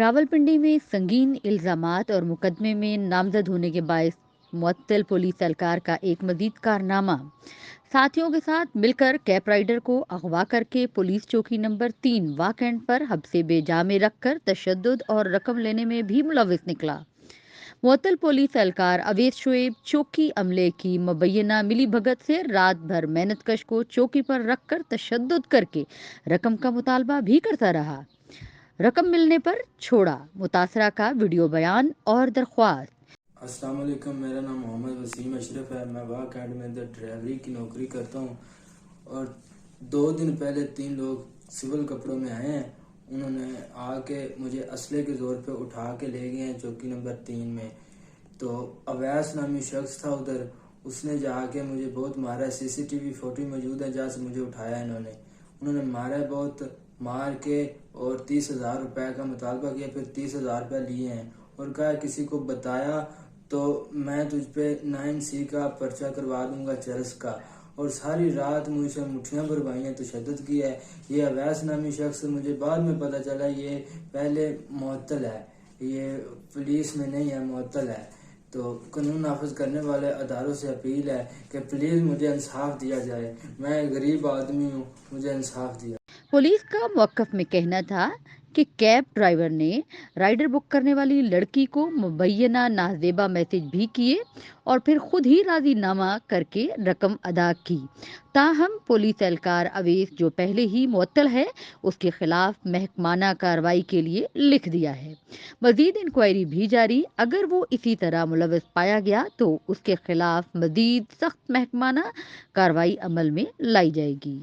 रावलपिंडी में संगीन इल्जामात और मुकदमे में नामजद होने के बायस मुअत्तल पुलिस एहलकार का एक मजीद कारनामा। साथियों के साथ मिलकर कैब राइडर को अगवा करके पुलिस चौकी नंबर 3 वाक एंड पर हब्से बेजा में रखकर तशद्दुद और रकम लेने में भी मुलविस निकला। मुअत्तल पुलिस एहलकार अवैस शुएब चौकी अमले की मुबैना मिली भगत से रात भर मेहनतकश को चौकी पर रखकर तशद्दुद करके रकम का मुतालबा भी करता रहा। रकम मिलने पर छोड़ा। मुतासरा का वीडियो बयान और दरख्वास्त। अस्सलाम वालेकुम, मेरा नाम मोहम्मद वसीम अशरफ है। मैं वाह कैंट में ड्राइवरी की नौकरी करता हूँ। और 2 दिन पहले 3 लोग सिविल कपड़ों में आए हैं। उन्होंने आके मुझे असले के जोर पे उठा के ले गए हैं चौकी नंबर 3 में। तो अवैस नामी शख्स था उधर, उसने जाके मुझे बहुत मारा। सीसीटीवी फोटो मौजूद है जहाँ से मुझे उठाया उन्होंने मारा बहुत, मार के और 30,000 रुपए का मुतालबा किया। फिर 30,000 रुपये लिए हैं और कहा किसी को बताया तो मैं तुझ पे 9C का पर्चा करवा दूंगा, चरस का। और सारी रात मुझसे मुठ्ठियां भरवाई हैं, तशद्दुद किया है। ये अवैस नामी शख्स, मुझे बाद में पता चला ये पहले मुअत्तल है, ये पुलिस में नहीं है, मुअत्तल है। तो कानून नाफिज करने वाले अदारों से अपील है कि प्लीज़ मुझे इंसाफ दिया जाए। मैं गरीब आदमी हूँ, मुझे इंसाफ दिया। पुलिस का मौकफ में कहना था कि कैब ड्राइवर ने राइडर बुक करने वाली लड़की को मुबैना नाजेबा मैसेज भी किए और फिर खुद ही राजीनामा करके रकम अदा की। ताहम पुलिस एहलकार अवैस, जो पहले ही मुअत्तल है, उसके खिलाफ महकमाना कार्रवाई के लिए लिख दिया है। मजीद इंक्वायरी भी जारी। अगर वो इसी तरह मुलविस पाया गया तो उसके खिलाफ मजीद सख्त महकमाना कार्रवाई अमल में लाई जाएगी।